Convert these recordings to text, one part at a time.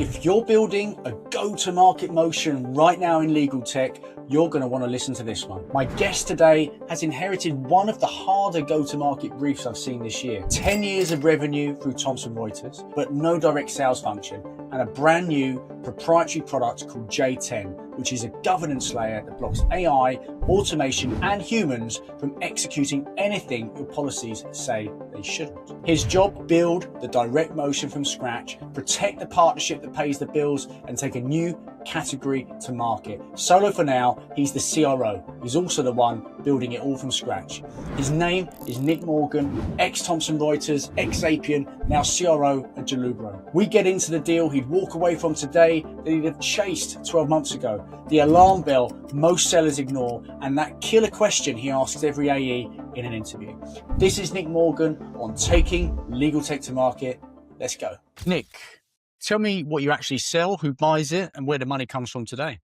If you're building a go-to-market motion right now in legal tech, you're going to want to listen to this one. My guest today has inherited one of the harder go-to-market briefs I've seen this year. 10 years of revenue through Thomson Reuters, but no direct sales function, and a brand new proprietary product called J10, which is a governance layer that blocks AI, automation, and humans from executing anything your policies say they shouldn't. His job: build the direct motion from scratch, protect the partnership that pays the bills, and take a new category to market. Solo for now, he's the CRO. He's also the one building it all from scratch. His name is Nick Morgan, ex-Thomson Reuters, ex-Appian, now CRO at Jalubro. We get into the deal he'd walk away from today that he'd have chased 12 months ago, the alarm bell most sellers ignore, and that killer question he asks every AE in an interview. This is Nick Morgan on taking legal tech to market. Let's go. Nick, tell me what you actually sell, who buys it, and where the money comes from today.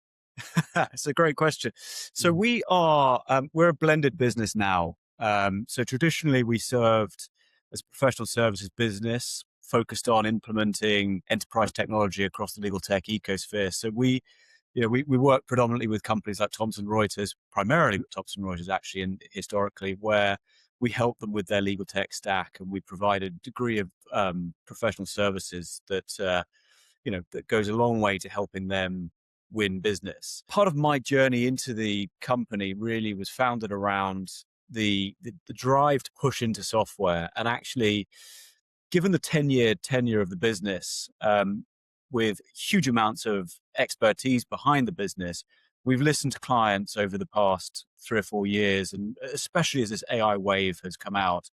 It's a great question. So we are, we're a blended business now. So traditionally we served as a professional services business focused on implementing enterprise technology across the legal tech ecosphere. So we work predominantly with companies like Thomson Reuters, primarily with Thomson Reuters actually, and historically, where we help them with their legal tech stack, and we provide a degree of professional services that that goes a long way to helping them win business. Part of my journey into the company really was founded around the drive to push into software, and actually, given the 10-year tenure of the business, with huge amounts of expertise behind the business, we've listened to clients over the past 3 or 4 years, and especially as this AI wave has come out,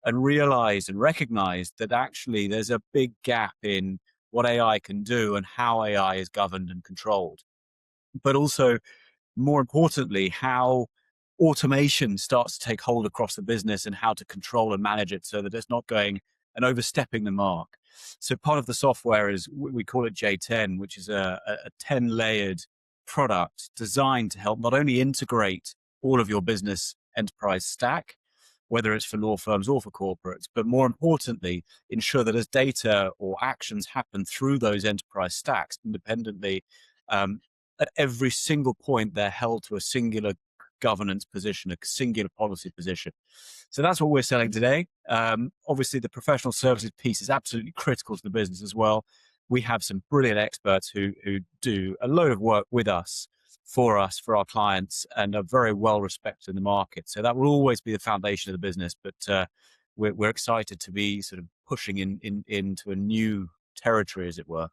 and realized and recognized that actually there's a big gap in what AI can do and how AI is governed and controlled. But also, more importantly, how automation starts to take hold across the business and how to control and manage it so that it's not going and overstepping the mark. So part of the software is, we call it J10, which is a 10-layered product designed to help not only integrate all of your business enterprise stack, whether it's for law firms or for corporates, but more importantly, ensure that as data or actions happen through those enterprise stacks independently, at every single point, they're held to a singular governance position, a singular policy position. So that's what we're selling today. Obviously, the professional services piece is absolutely critical to the business as well. We have some brilliant experts who do a load of work with us, for our clients, and are very well respected in the market. So that will always be the foundation of the business. But we're excited to be sort of pushing into a new territory, as it were.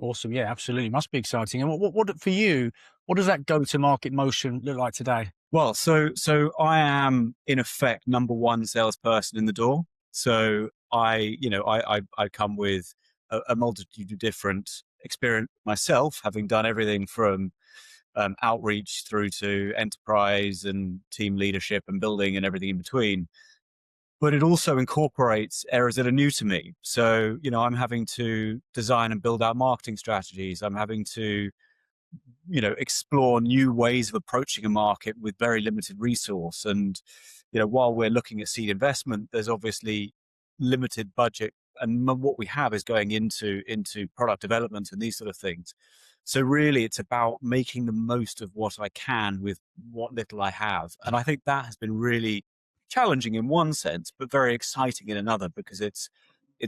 Awesome. Yeah, absolutely. Must be exciting. And what for you, what does that go-to-market motion look like today? Well, so I am in effect number one salesperson in the door. So I come with a multitude of different experience myself, having done everything from outreach through to enterprise and team leadership and building and everything in between. But it also incorporates areas that are new to me. So, I'm having to design and build out marketing strategies. I'm having to, explore new ways of approaching a market with very limited resource. And, while we're looking at seed investment, there's obviously limited budget. And what we have is going into product development and these sort of things. So really, it's about making the most of what I can with what little I have. And I think that has been really challenging in one sense, but very exciting in another, because it's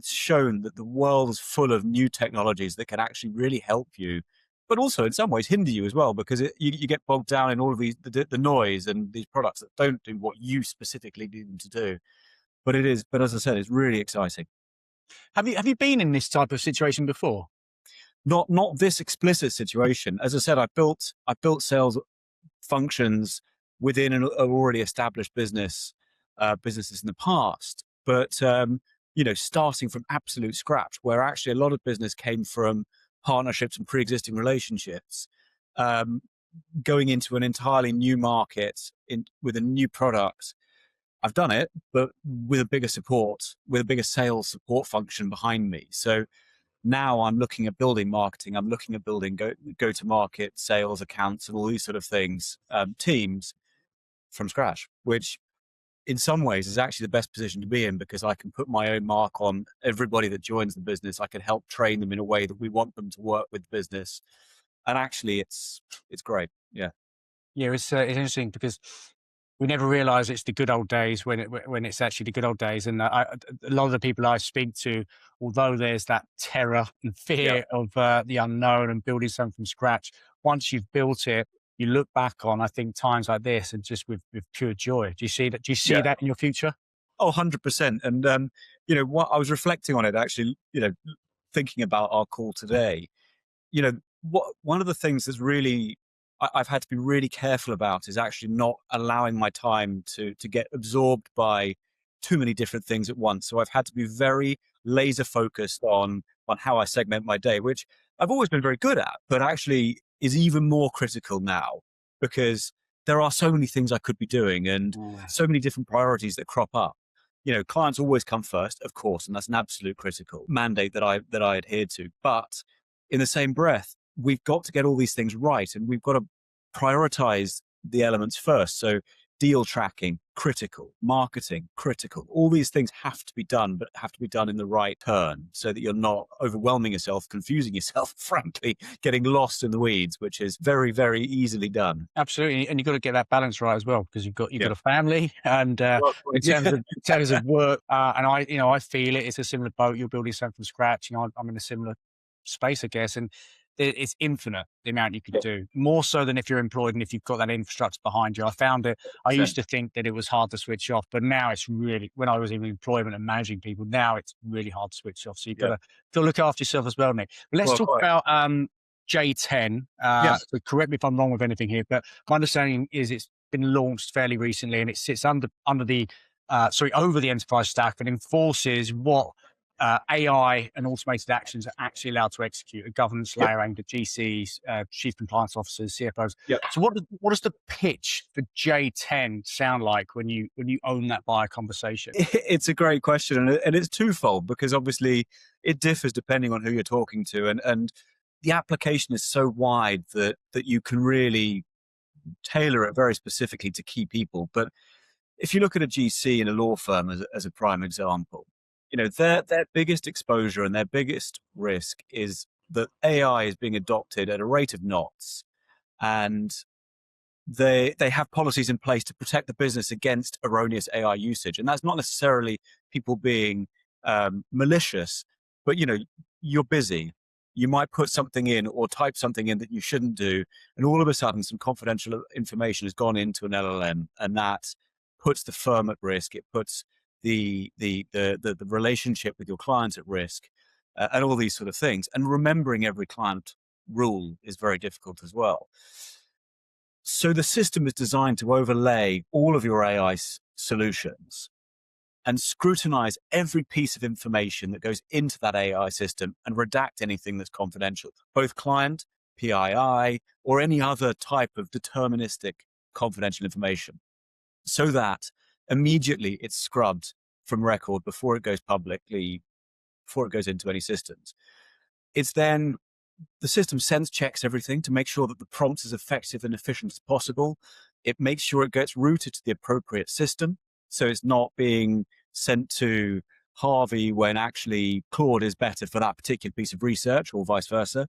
shown that the world is full of new technologies that can actually really help you, but also in some ways hinder you as well, because you get bogged down in all of the noise and these products that don't do what you specifically need them to do. But as I said, it's really exciting. Have you been in this type of situation before? Not this explicit situation. As I said, I built sales functions within an already established businesses in the past, but starting from absolute scratch, where actually a lot of business came from partnerships and pre-existing relationships, going into an entirely new market with a new product. I've done it, but with a bigger sales support function behind me. So now I'm looking at building marketing. I'm looking at building go-to-market sales accounts and all these sort of things, teams from scratch, which in some ways is actually the best position to be in, because I can put my own mark on everybody that joins the business. I can help train them in a way that we want them to work with business. And actually it's great. Yeah. Yeah, it's interesting because we never realize it's the good old days when it's actually the good old days. And a lot of the people I speak to, although there's that terror and Yeah. fear of the unknown and building something from scratch, once you've built it, you look back on, I think, times like this and just with pure joy. Do you see that? Do you see Yeah. that in your future? Oh, 100%. And, what I was reflecting on it actually, thinking about our call today, one of the things that's really I've had to be really careful about is actually not allowing my time to get absorbed by too many different things at once. So I've had to be very laser focused on how I segment my day, which I've always been very good at, but actually is even more critical now, because there are so many things I could be doing and Mm. so many different priorities that crop up. Clients always come first, of course, and that's an absolute critical mandate that I adhere to. But in the same breath, we've got to get all these things right, and we've got to prioritize the elements first. So deal tracking, critical; marketing, critical. All these things have to be done, but have to be done in the right turn so that you're not overwhelming yourself, confusing yourself, frankly, getting lost in the weeds, which is very, very easily done. Absolutely, and you've got to get that balance right as well, because you've Yeah. got a family, and Well, in terms of work, and I feel it. It's a similar boat. You're building something from scratch. I'm in a similar space, I guess, and it's infinite the amount you could yeah, do. More so than if you're employed and if you've got that infrastructure behind you. I found it. I used to think that it was hard to switch off, but now it's really. When I was in employment and managing people, now it's really hard to switch off. So you've got yeah. to look after yourself as well, Nick. But let's Well, talk quite. about J10. Yes. So correct me if I'm wrong with anything here, but my understanding is it's been launched fairly recently, and it sits under the over the enterprise stack and enforces what AI and automated actions are actually allowed to execute, a governance Yep. layer aimed at GCs, chief compliance officers, CFOs. Yep. So what does the pitch for J10 sound like when you own that buyer conversation? It's a great question, and it's twofold, because obviously it differs depending on who you're talking to, and the application is so wide that you can really tailor it very specifically to key people. But if you look at a GC in a law firm as a prime example, their biggest exposure and their biggest risk is that AI is being adopted at a rate of knots, and they have policies in place to protect the business against erroneous AI usage. And that's not necessarily people being malicious, but you're busy. You might put something in or type something in that you shouldn't do, and all of a sudden some confidential information has gone into an LLM, and that puts the firm at risk. It puts the relationship with your clients at risk, and all these sort of things. And remembering every client rule is very difficult as well. So the system is designed to overlay all of your AI solutions and scrutinize every piece of information that goes into that AI system and redact anything that's confidential, both client, PII, or any other type of deterministic confidential information, so that immediately it's scrubbed from record before it goes publicly, before it goes into any systems. It's then the system sense checks everything to make sure that the prompt is effective and efficient as possible. It makes sure it gets routed to the appropriate system, so it's not being sent to Harvey when actually Claude is better for that particular piece of research, or vice versa.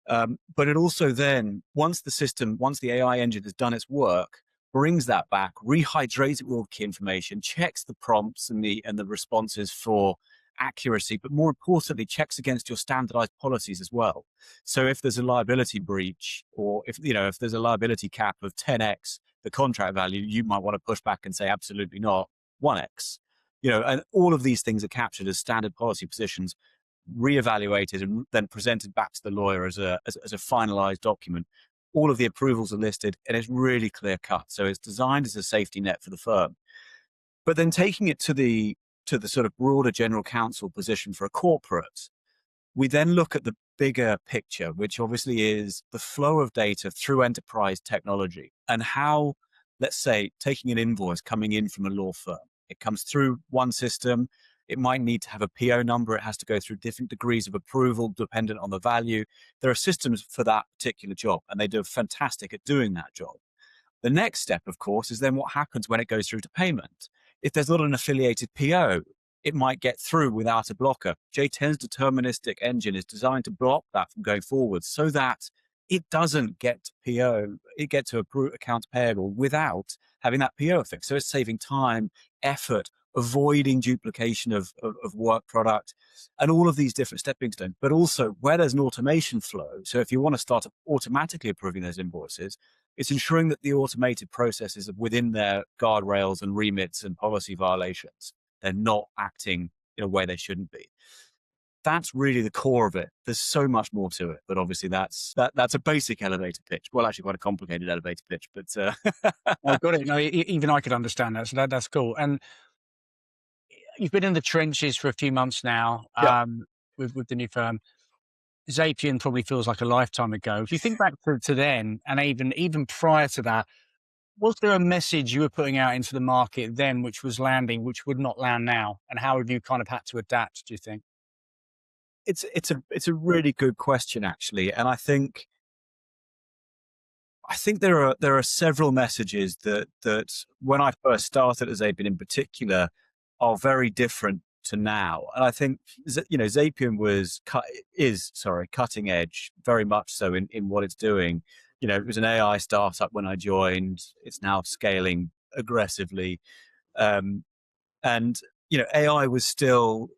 But it also then, once the AI engine has done its work, brings that back, rehydrates it with all key information, checks the prompts and the responses for accuracy, but more importantly, checks against your standardized policies as well. So if there's a liability breach, or if there's a liability cap of 10x the contract value, you might want to push back and say absolutely not, 1x. And all of these things are captured as standard policy positions, reevaluated, and then presented back to the lawyer as a finalized document. All of the approvals are listed, and it's really clear cut. So it's designed as a safety net for the firm. But then taking it to the sort of broader general counsel position for a corporate, we then look at the bigger picture, which obviously is the flow of data through enterprise technology, and how, let's say, taking an invoice coming in from a law firm, it comes through one system. It might need to have a PO number. It has to go through different degrees of approval dependent on the value. There are systems for that particular job, and they do fantastic at doing that job. The next step, of course, is then what happens when it goes through to payment. if there's not an affiliated PO, it might get through without a blocker. J10's deterministic engine is designed to block that from going forward so that it doesn't get to PO, it gets to accounts payable without having that PO fixed. So it's saving time, effort, avoiding duplication of work product, and all of these different stepping stones. But also where there's an automation flow. So if you want to start automatically approving those invoices, it's ensuring that the automated processes are within their guardrails and remits and policy violations. They're not acting in a way they shouldn't be. That's really the core of it. There's so much more to it, but obviously that's a basic elevator pitch. Well, actually, quite a complicated elevator pitch, but I've got it. No, even I could understand that. So that's cool. And you've been in the trenches for a few months now, yeah. with the new firm. Zapier probably feels like a lifetime ago. If you think back to then, and even prior to that, was there a message you were putting out into the market then which was landing, which would not land now? And how have you kind of had to adapt, do you think? It's a really good question, actually, and I think there are several messages that when I first started at Zapier in particular are very different to now. And I think Zapier is cutting edge, very much so in what it's doing. It was an AI startup when I joined. It's now scaling aggressively, and AI was still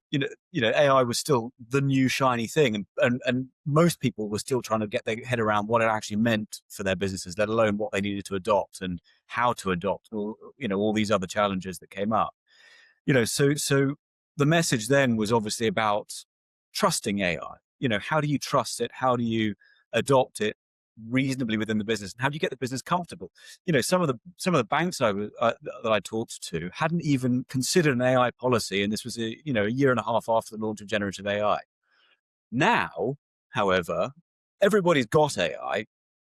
AI was still the new shiny thing, and most people were still trying to get their head around what it actually meant for their businesses, let alone what they needed to adopt and how to adopt all these other challenges that came up. So the message then was obviously about trusting AI. How do you trust it? How do you adopt it reasonably within the business, and how do you get the business comfortable? Some of the banks that I talked to hadn't even considered an AI policy, and this was a year and a half after the launch of generative AI. Now, however, everybody's got AI.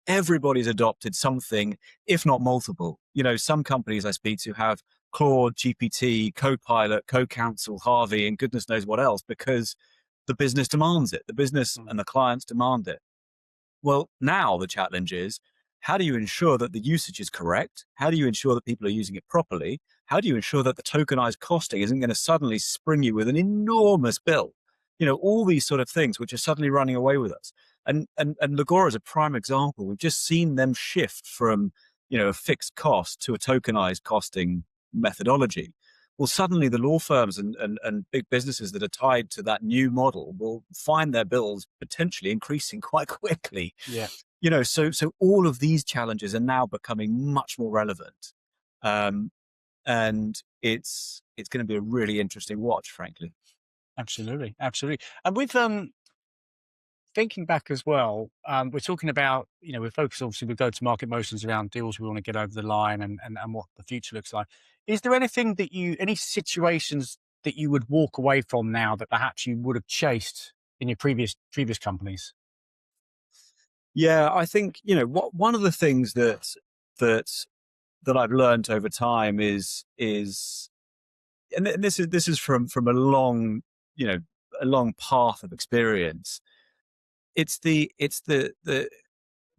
Everybody's adopted something, if not multiple. Some companies I speak to have Claude, GPT, Copilot, CoCounsel, Harvey, and goodness knows what else, because the business demands it. The business and the clients demand it. Well, now the challenge is, how do you ensure that the usage is correct? How do you ensure that people are using it properly? How do you ensure that the tokenized costing isn't going to suddenly spring you with an enormous bill? All these sort of things which are suddenly running away with us. And Legora is a prime example. We've just seen them shift from, a fixed cost to a tokenized costing methodology. Well, suddenly the law firms and big businesses that are tied to that new model will find their bills potentially increasing quite quickly. Yeah. So all of these challenges are now becoming much more relevant. And it's going to be a really interesting watch, frankly. Absolutely. Absolutely. And with thinking back as well, we're talking about, we're focused obviously with go-to-market motions around deals we want to get over the line and what the future looks like. Is there anything any situations that you would walk away from now that perhaps you would have chased in your previous companies? Yeah, I think, one of the things that I've learned over time is, and this is from a long, a long path of experience. It's the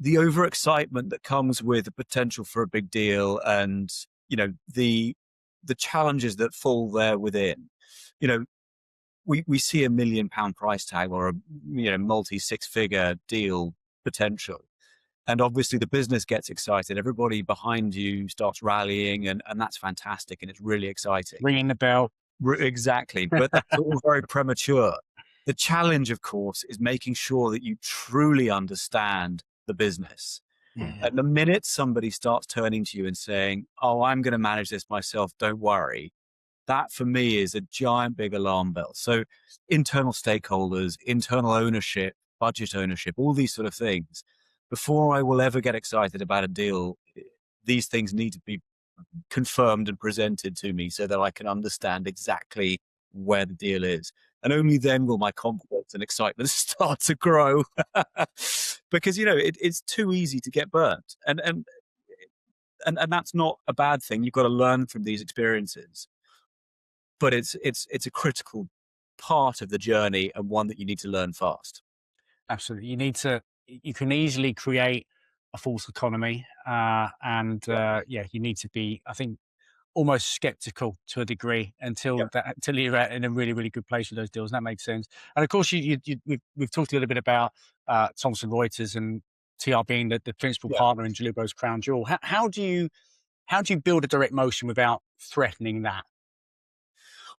overexcitement that comes with the potential for a big deal, and the challenges that fall there within. We see £1 million price tag or a multi 6-figure deal potential, and obviously the business gets excited. Everybody behind you starts rallying, and that's fantastic, and it's really exciting. Ringing the bell. Exactly, but that's all very premature. The challenge, of course, is making sure that you truly understand the business. Yeah. At the minute somebody starts turning to you and saying, "Oh, I'm going to manage this myself, don't worry," that for me is a giant big alarm bell. So internal stakeholders, internal ownership, budget ownership, all these sort of things. Before I will ever get excited about a deal, these things need to be confirmed and presented to me so that I can understand exactly where the deal is. And only then will my confidence and excitement start to grow. Because, it's too easy to get burnt. And that's not a bad thing. You've got to learn from these experiences. But it's a critical part of the journey, and one that you need to learn fast. Absolutely. You can easily create a false economy. You need to be, I think, almost skeptical to a degree until you're in a really, really good place with those deals. And that makes sense. And of course, we've talked a little bit about Thomson Reuters and TR being the principal Yeah. partner in Jalubro's crown jewel. How do you build a direct motion without threatening that?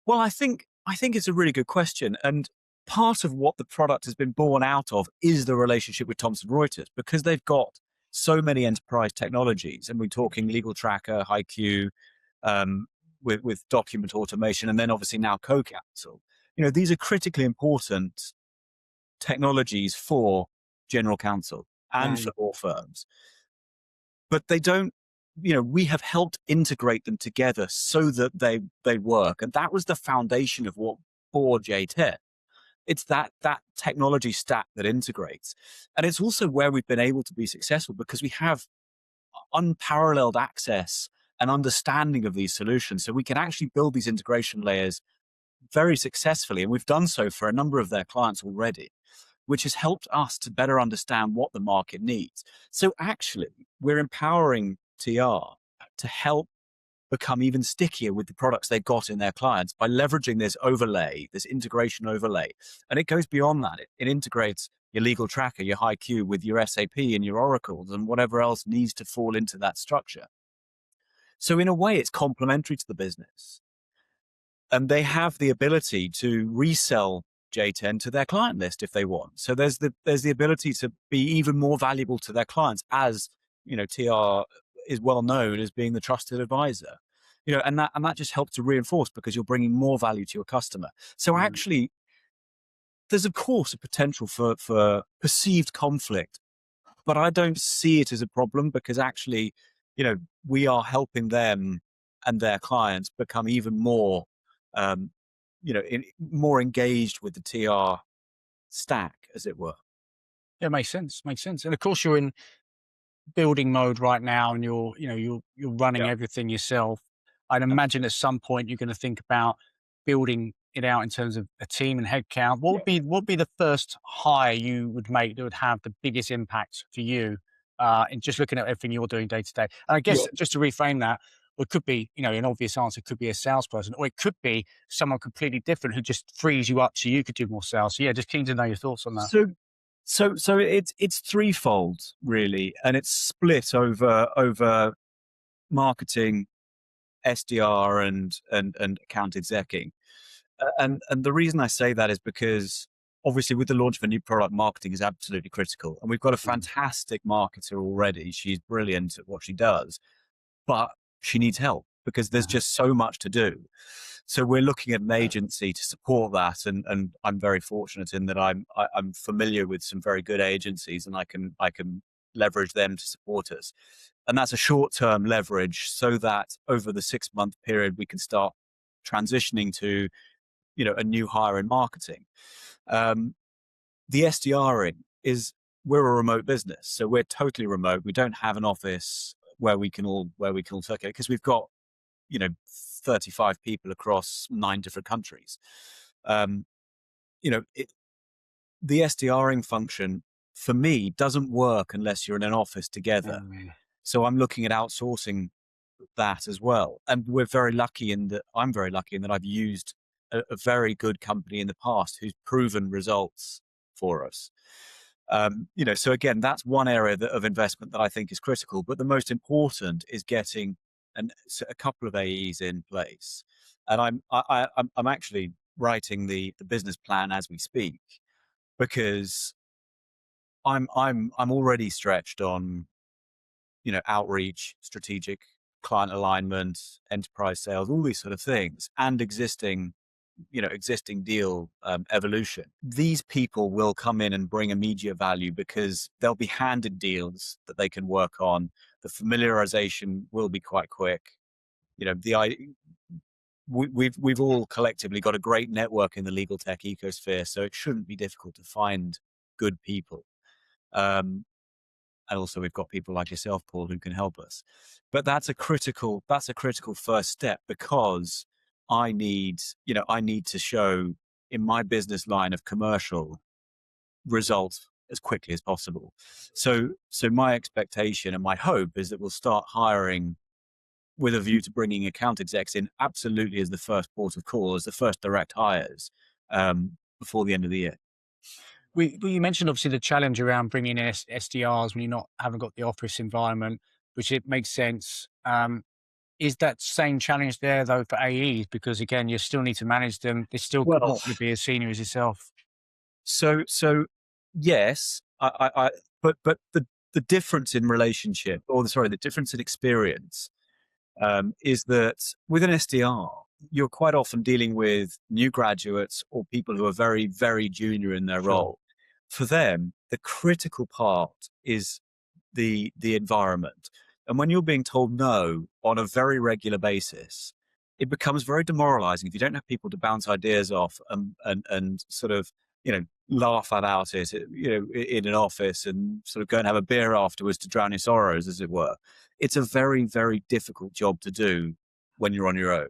Well, I think it's a really good question, and part of what the product has been born out of is the relationship with Thomson Reuters, because they've got so many enterprise technologies, and we're talking Legal Tracker, HiQ, um, with document automation, and then obviously now CoCounsel. These are critically important technologies for general counsel and for Mm. law firms, but they don't. We have helped integrate them together so that they work, and that was the foundation of what bore J10. It's that technology stack that integrates, and it's also where we've been able to be successful because we have unparalleled access and understanding of these solutions, so we can actually build these integration layers very successfully, and we've done so for a number of their clients already, which has helped us to better understand what the market needs. So actually, we're empowering TR to help become even stickier with the products they've got in their clients by leveraging this overlay, this integration overlay. And it goes beyond that. It integrates your legal tracker, your HiQ with your SAP and your Oracles and whatever else needs to fall into that structure. So in a way, it's complementary to the business. And they have the ability to resell J10 to their client list if they want. So there's the ability to be even more valuable to their clients, as TR is well known as being the trusted advisor. And that just helps to reinforce, because you're bringing more value to your customer. So Mm. actually, there's of course a potential for perceived conflict, but I don't see it as a problem, because actually, we are helping them and their clients become even more, um, more engaged with the TR stack, as it were. Yeah, makes sense. Makes sense. And of course, you're in building mode right now, and you're running Yeah. everything yourself. I'd imagine at some point you're going to think about building it out in terms of a team and headcount. What Yeah. would be the first hire you would make that would have the biggest impact for you in just looking at everything you're doing day to day? And I guess Yeah. just to reframe that, it could be, an obvious answer could be a salesperson, or it could be someone completely different who just frees you up so you could do more sales. So yeah, just keen to know your thoughts on that. So so it's threefold really, and it's split over marketing, SDR, and account execing. And the reason I say that is because obviously with the launch of a new product, marketing is absolutely critical. And we've got a Mm. fantastic marketer already. She's brilliant at what she does, but she needs help because there's Uh-huh. just so much to do. So we're looking at an agency to support that, and I'm very fortunate in that I'm familiar with some very good agencies, and I can leverage them to support us. And that's a short-term leverage, so that over the 6-month period we can start transitioning to a new hire in marketing. Um, the SDRing is, we're a remote business, so we're totally remote. We don't have an office where we can all circulate, because we've got 35 people across 9 different countries. Um, you know, it, the SDRing function for me doesn't work unless you're in an office together. Um, So I'm looking at outsourcing that as well. And I'm very lucky in that I've used a very good company in the past who's proven results for us. So again, that's one area of investment that I think is critical. But the most important is getting a couple of AEs in place. And I'm actually writing the business plan as we speak, because I'm already stretched on outreach, strategic client alignment, enterprise sales, all these sort of things, and existing deal evolution. These people will come in and bring immediate value because they'll be handed deals that they can work on. The familiarization will be quite quick. We've all collectively got a great network in the legal tech ecosphere, so it shouldn't be difficult to find good people. And also we've got people like yourself, Paul, who can help us. But that's a critical first step, because I need to show in my business line of commercial results as quickly as possible. So my expectation and my hope is that we'll start hiring with a view to bringing account execs in absolutely as the first port of call, as the first direct hires before the end of the year. You mentioned obviously the challenge around bringing in SDRs when you're not haven't got the office environment, which it makes sense. Is that same challenge there though for AEs? Because again, you still need to manage them. They're still Well, not going to be as senior as yourself. so yes, but the difference in relationship, or sorry, the difference in experience is that with an SDR, you're quite often dealing with new graduates or people who are very, very junior in their Sure. role. For them, the critical part is the environment. And when you're being told no on a very regular basis, it becomes very demoralizing if you don't have people to bounce ideas off and sort of, laugh about it, in an office and sort of go and have a beer afterwards to drown your sorrows, as it were. It's a very, very difficult job to do when you're on your own.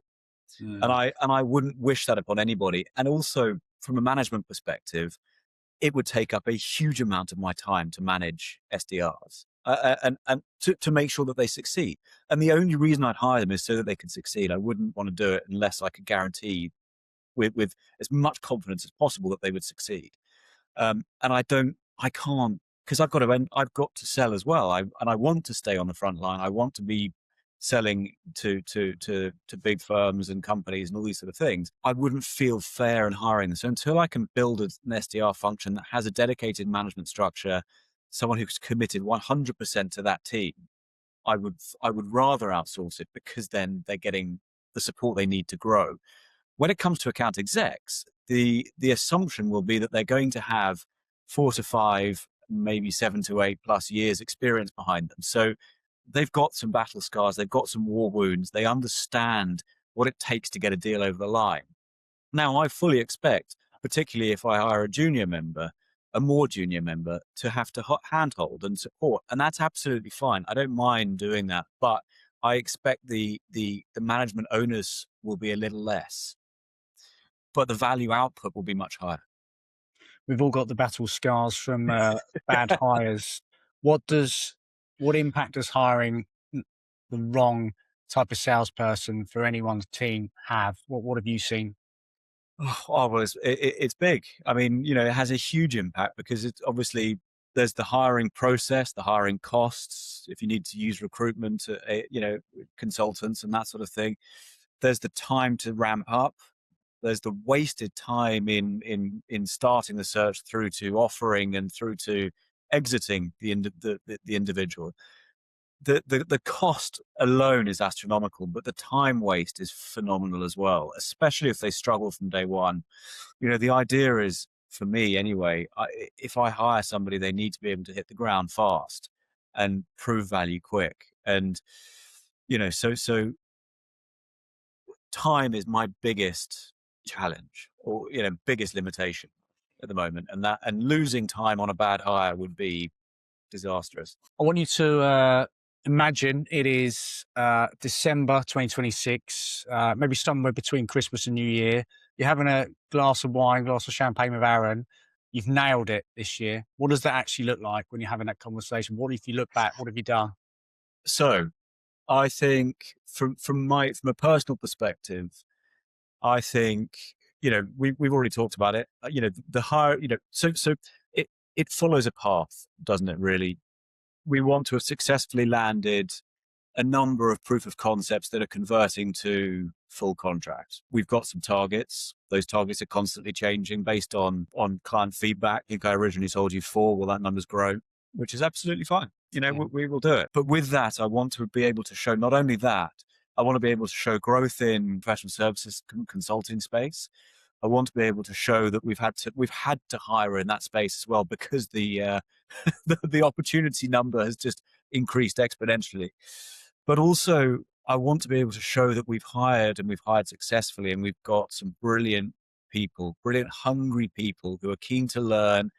And Mm. I wouldn't wish that upon anybody. And also from a management perspective, it would take up a huge amount of my time to manage SDRs and to make sure that they succeed. And the only reason I'd hire them is so that they can succeed. I wouldn't want to do it unless I could guarantee with as much confidence as possible that they would succeed. And I can't, because I've got to sell as well. And I want to stay on the front line. I want to be selling to big firms and companies and all these sort of things. I wouldn't feel fair in hiring them. So until I can build an SDR function that has a dedicated management structure, someone who's committed 100% to that team, I would rather outsource it, because then they're getting the support they need to grow. When it comes to account execs, the assumption will be that they're going to have 4 to 5, maybe 7 to 8 plus years experience behind them. So they've got some battle scars, they've got some war wounds, they understand what it takes to get a deal over the line. Now, I fully expect, particularly if I hire a more junior member, to have to handhold and support, and that's absolutely fine. I don't mind doing that, but I expect the management onus will be a little less, but the value output will be much higher. We've all got the battle scars from bad hires. What does what impact does hiring the wrong type of salesperson for anyone's team have? What have you seen? Oh, well, it's big. I mean, it has a huge impact, because it's obviously, there's the hiring process, the hiring costs, if you need to use recruitment, consultants and that sort of thing. There's the time to ramp up. There's the wasted time in starting the search through to offering and through to exiting the individual. The cost alone is astronomical, but the time waste is phenomenal as well, especially if they struggle from day one. The idea is, for me anyway, if I hire somebody, they need to be able to hit the ground fast and prove value quick. And, so time is my biggest challenge, or, biggest limitation at the moment. And losing time on a bad hire would be disastrous. I want you to imagine it is December 2026, maybe somewhere between Christmas and New Year. You're having a glass of wine, glass of champagne with Aaron. You've nailed it this year. What does that actually look like when you're having that conversation? What if you look back? What have you done? So I think from a personal perspective, I think, we've already talked about it. The higher, so it follows a path, doesn't it? Really, we want to have successfully landed a number of proof of concepts that are converting to full contracts. We've got some targets. Those targets are constantly changing based on client feedback. I think I originally told you 4. Well, that number's grown, which is absolutely fine. We will do it. But with that, I want to be able to show not only that, I want to be able to show growth in professional services consulting space. I want to be able to show that we've had to hire in that space as well, because the the opportunity number has just increased exponentially. But also, I want to be able to show that we've hired successfully, and we've got some brilliant people, brilliant hungry people who are keen to learn,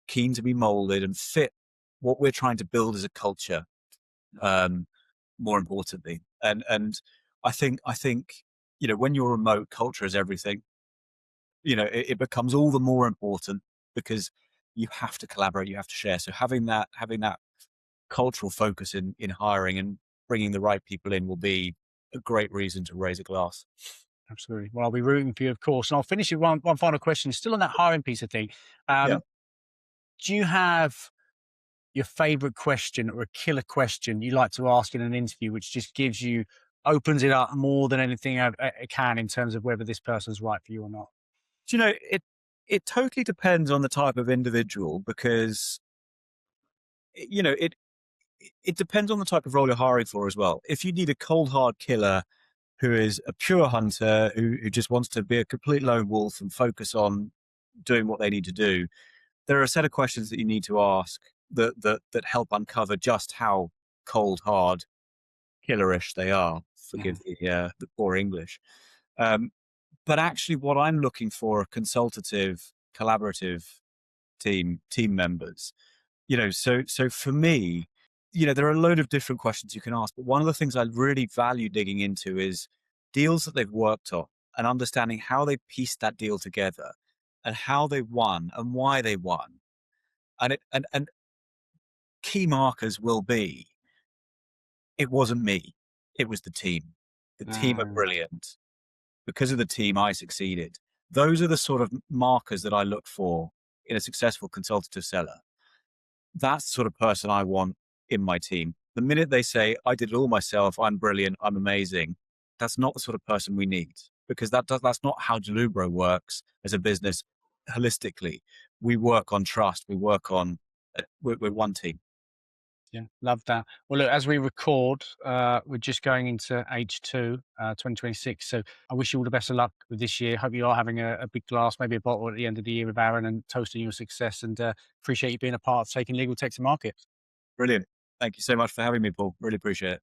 keen to be molded and fit what we're trying to build as a culture. More importantly, and I think when you're remote, culture is everything. It becomes all the more important, because you have to collaborate, you have to share. So having that cultural focus in hiring and bringing the right people in will be a great reason to raise a glass. Absolutely. Well, I'll be rooting for you, of course. And I'll finish with one final question, still on that hiring piece of thing. Yeah. Do you have your favorite question or a killer question you like to ask in an interview, which just opens it up more than anything it can in terms of whether this person's right for you or not? Do you know, it totally depends on the type of individual because, you know, it depends on the type of role you're hiring for as well. If you need a cold hard killer who is a pure hunter who just wants to be a complete lone wolf and focus on doing what they need to do, there are a set of questions that you need to ask that help uncover just how cold hard, killerish they are. Forgive the poor English. Um, but actually, what I'm looking for are consultative, collaborative team members. So for me, there are a load of different questions you can ask, but one of the things I really value digging into is deals that they've worked on and understanding how they pieced that deal together and how they won and why they won. And key markers will be, it wasn't me, it was the team. The team are Mm, brilliant. Because of the team, I succeeded. Those are the sort of markers that I look for in a successful consultative seller. That's the sort of person I want in my team. The minute they say, I did it all myself, I'm brilliant, I'm amazing, that's not the sort of person we need, because that's not how Jalubro works as a business holistically. We work on trust. We work on, we're one team. yeah, love that. Well, look, as we record, we're just going into H2, 2026. So I wish you all the best of luck with this year. Hope you are having a big glass, maybe a bottle at the end of the year with Aaron and toasting your success. And appreciate you being a part of taking legal tech to market. Brilliant. Thank you so much for having me, Paul. Really appreciate it.